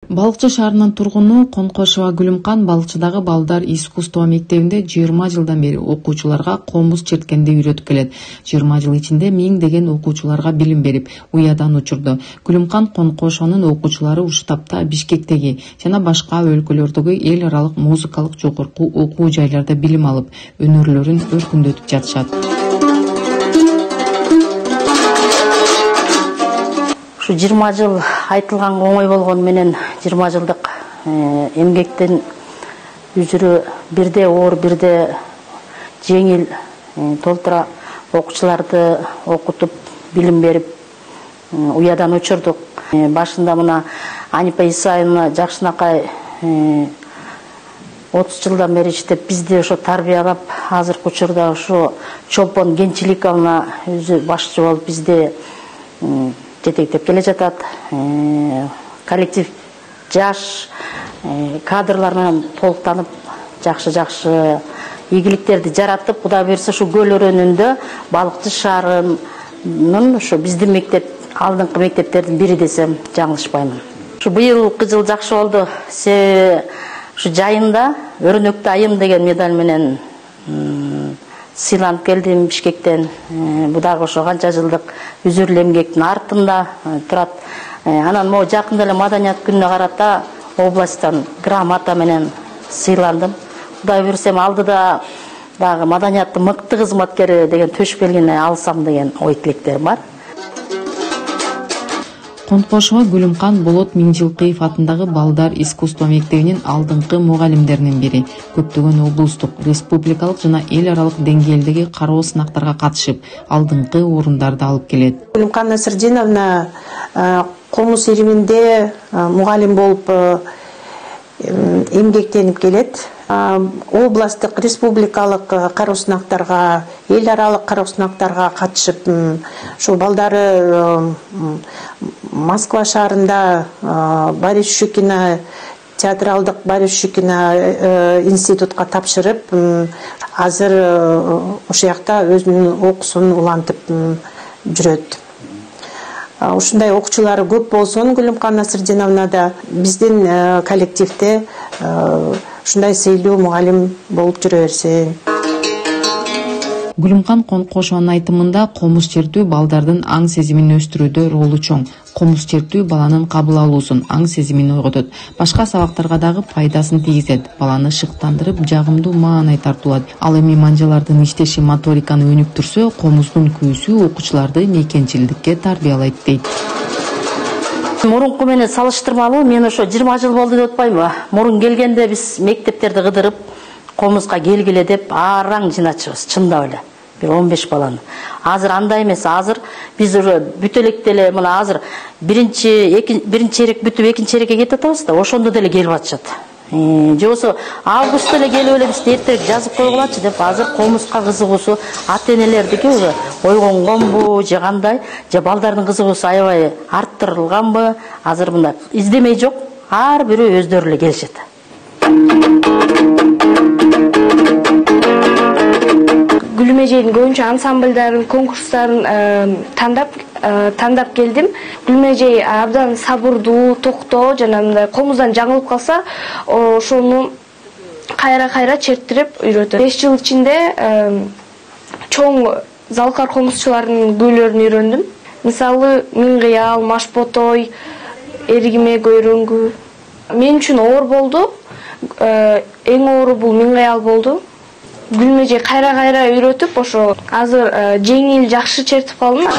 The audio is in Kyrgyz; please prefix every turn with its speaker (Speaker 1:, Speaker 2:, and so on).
Speaker 1: Балыкчы шаарынын тургуну Конкошова Гүлүмкан балыкчыдагы балдар искусство мектебинде 20 жылдан бери окуучуларга комуз черткенди үйрөтүп келет. 20 жыл ичинде миңдеген окуучуларга билим берип, уядан учурду. Гүлүмкан Конкошованын окуучулары Уштапта, Бишкектеги жана башка өлкөлөрдөгү эл аралык музыкалык жогорку окуу жайларда билим алып, өнөрлөрүн өркүндөтүп жатышат.
Speaker 2: Şu 20 жыл айтылған оңой болгон менен 20 жылдык эмгектен үзүрү бирде оор бирде жеңил толтура окуучуларды окутуп билим берип уядан учурдук. Башында мына Анипа Исаевна жакшынакай 30 жылдан бери иштеп бизди ошо тарбиялап, азыркы учурда ошо Чолпон Генчиликовна өзү башчы болуп бизди жетектеп келе жатат. Коллектив жаш кадрлар менен толуктанып, жакшы ийгиликтерди жаратып, Кудай берсе ушу көл өрөөнүндө балыкчы шаарынын ушу биздин мектеп алдыңкы мектептердин бири десем жаңылышпаймын. Ушу быйылкы жыл жакшы болду. Ушу жайында өрөнөктү айым деген медаль менен сыйланып келдим Бишкектен. Бу дагы ошо канча жылдык үзүрлүү эмгектин артында турат. Анан могу жакында эле маданият күнүнө карата областтан грамота менен сыйландым. Кудай берсем алдыда дагы маданияттын мыкты кызматкери деген төш белгини алсам деген ой тилектер бар.
Speaker 1: Конкошова Гүлүмкан Болот Миңжилкыев атындагы балдар искусство мектебинин алдыңкы мугалимдеринин бири. Көптөгөн облустук, республикалык жана эл аралык деңгээлдеги кароо сынактарга катышып, алдыңкы орундарды алып келет.
Speaker 3: Гүлүмкан Насырдиновна комуз ириминде мугалим болуп эмгектенип келет. Областтык, республикалык кароо сынактарга, эл аралык кароо сынактарга катышып, ошол балдары Москва шаарында Борис Щукина театралдык Борис Щукина институтка тапшырып, азыр ошол жакта өзүнүн окуусун улантып жүрөт. Ушундай окуучулары көп болсун, Гүлүмкан Насырдиновна да биздин коллективде ушундай сыйлуу мугалим болуп жүрө берсин.
Speaker 1: Гүлүмкан Конкошованын айтымында комуз чертүү балдардын аң сезимин өстүрүүдө ролу чоң. Комуз чертүү баланын кабыл алуусун, аң сезимин ойготот. Башка сабактарга дагы пайдасын тийгизет. Баланы шыктандырып, жагымдуу маанай тартуулат. Ал эми манжалардын иштеши моториканы өнүктүрсө, комуздун күүсү окуучуларды мейкенчилдикке тарбиялайт дейт.
Speaker 2: Мурунку менен салыштырмалуу, мен ошо 20 жыл болду деп атпаймынбы? Мурун келгенде биз мектептерди кыдырып, комузга келгиле деп араң жыначыбыз, чындап эле. Bir 15 баланы. Азыр андай эмес, азыр биз уже бүт электе эле мына азыр биринчи черек бүтүп экинчи черекке кетип атабыз да, ошондо деле келип атышат. Же болсо августта эле келип эле биз эртерээк жазып койгулачы деп азыр комузга кызыгуусу ата-энелердики уже ойгонгонбу, же кандай, же балдардын кызыгуусу аябай арттырылганбы, азыр мындай издемей жок, ар бирөө өздөрү эле келишет.
Speaker 4: Gülmece'nin көбүнчө ансамбльдарын, конкурстарын тандап келдим. Gülmece абдан сабырдуу, токтоо жана мындай комуздан жаңылып калса, ошону кайра черттирип үйрөтөт. 5 жыл ичинде чоң залкар комузчулардын күүлөрүн үйрөндүм. Мисалы, Миң кыял, Машботой, Эргиме көйрөңгү. Мен үчүн оор болду. Эң оору бул Миң кыял болду. Gülmece kayra үйрөтүп, ошо азыр жеңил жакшы чертип калдым.